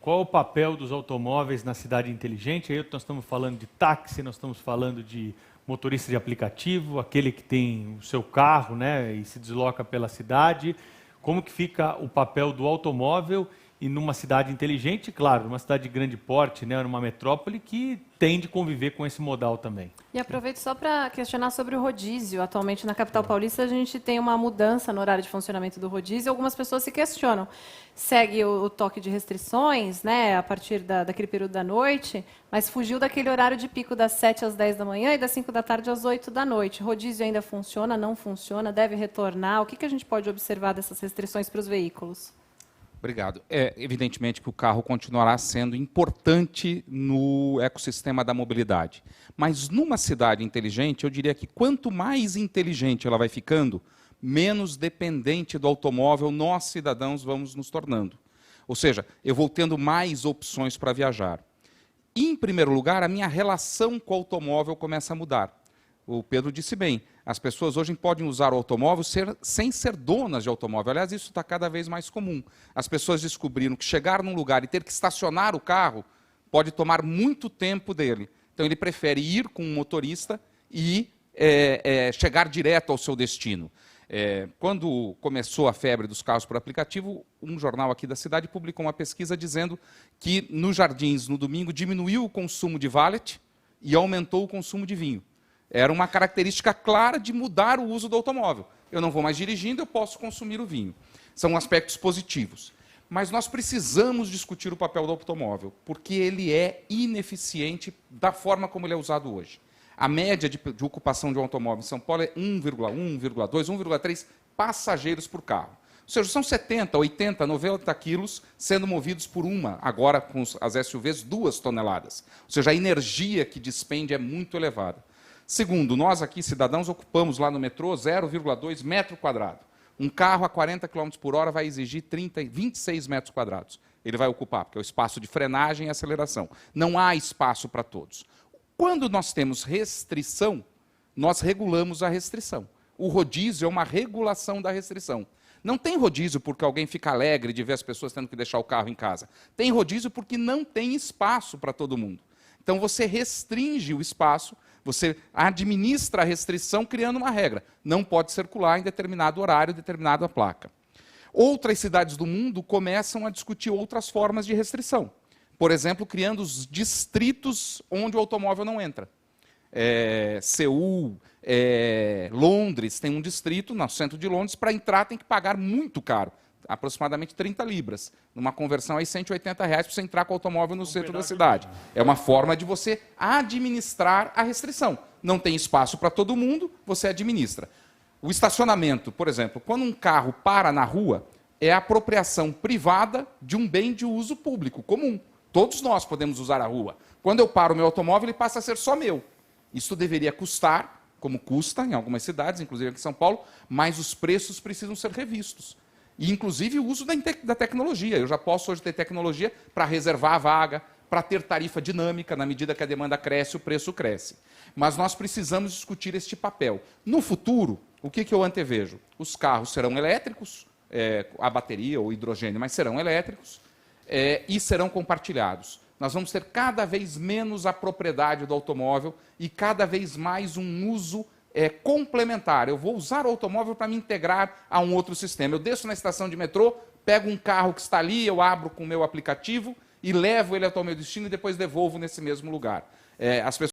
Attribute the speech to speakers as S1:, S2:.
S1: Qual o papel dos automóveis na cidade inteligente? Aí nós estamos falando de táxi, nós estamos falando de motorista de aplicativo, aquele que tem o seu carro, né, e se desloca pela cidade. Como que fica o papel do automóvel e numa cidade inteligente, claro, numa cidade de grande porte, né, numa metrópole que tem de conviver com esse modal também.
S2: E aproveito só para questionar sobre o rodízio. Atualmente, na capital paulista, a gente tem uma mudança no horário de funcionamento do rodízio. Algumas pessoas se questionam. Segue o toque de restrições, né, a partir daquele período da noite, mas fugiu daquele horário de pico das 7 às 10 da manhã e das 5 da tarde às 8 da noite. Rodízio ainda funciona, não funciona, deve retornar? O que a gente pode observar dessas restrições para os veículos?
S3: Obrigado. Evidentemente que o carro continuará sendo importante no ecossistema da mobilidade. Mas numa cidade inteligente, eu diria que quanto mais inteligente ela vai ficando, menos dependente do automóvel nós, cidadãos, vamos nos tornando. Ou seja, eu vou tendo mais opções para viajar. E, em primeiro lugar, a minha relação com o automóvel começa a mudar. O Pedro disse bem, as pessoas hoje podem usar o automóvel sem ser donas de automóvel. Aliás, isso está cada vez mais comum. As pessoas descobriram que chegar num lugar e ter que estacionar o carro pode tomar muito tempo dele. Então, ele prefere ir com um motorista e chegar direto ao seu destino. Quando começou a febre dos carros por aplicativo, um jornal aqui da cidade publicou uma pesquisa dizendo que nos jardins, no domingo, diminuiu o consumo de valet e aumentou o consumo de vinho. Era uma característica clara de mudar o uso do automóvel. Eu não vou mais dirigindo, eu posso consumir o vinho. São aspectos positivos. Mas nós precisamos discutir o papel do automóvel, porque ele é ineficiente da forma como ele é usado hoje. A média de ocupação de um automóvel em São Paulo é 1,1, 1,2, 1,3 passageiros por carro. Ou seja, são 70, 80, 90 quilos sendo movidos por agora com as SUVs, 2 toneladas. Ou seja, a energia que despende é muito elevada. Segundo, nós aqui, cidadãos, ocupamos lá no metrô 0,2 metro quadrado. Um carro a 40 km por hora vai exigir 26 metros quadrados. Ele vai ocupar, porque é o espaço de frenagem e aceleração. Não há espaço para todos. Quando nós temos restrição, nós regulamos a restrição. O rodízio é uma regulação da restrição. Não tem rodízio porque alguém fica alegre de ver as pessoas tendo que deixar o carro em casa. Tem rodízio porque não tem espaço para todo mundo. Então, você restringe o espaço, você administra a restrição criando uma regra. Não pode circular em determinado horário, determinada placa. Outras cidades do mundo começam a discutir outras formas de restrição. Por exemplo, criando os distritos onde o automóvel não entra. Seul, Londres, tem um distrito no centro de Londres, para entrar tem que pagar muito caro. Aproximadamente 30 libras, numa conversão aí R$180 para você entrar com o automóvel no centro da cidade. É uma forma de você administrar a restrição. Não tem espaço para todo mundo, você administra. O estacionamento, por exemplo, quando um carro para na rua, é a apropriação privada de um bem de uso público, comum. Todos nós podemos usar a rua. Quando eu paro o meu automóvel, ele passa a ser só meu. Isso deveria custar, como custa em algumas cidades, inclusive aqui em São Paulo, mas os preços precisam ser revistos. E, inclusive, o uso da tecnologia. Eu já posso hoje ter tecnologia para reservar a vaga, para ter tarifa dinâmica, na medida que a demanda cresce, o preço cresce. Mas nós precisamos discutir este papel. No futuro, o que eu antevejo? Os carros serão elétricos, a bateria ou hidrogênio, mas serão elétricos, e serão compartilhados. Nós vamos ter cada vez menos a propriedade do automóvel e cada vez mais um uso complementar. Eu vou usar o automóvel para me integrar a um outro sistema. Eu desço na estação de metrô, pego um carro que está ali, eu abro com o meu aplicativo e levo ele até o meu destino e depois devolvo nesse mesmo lugar. As pessoas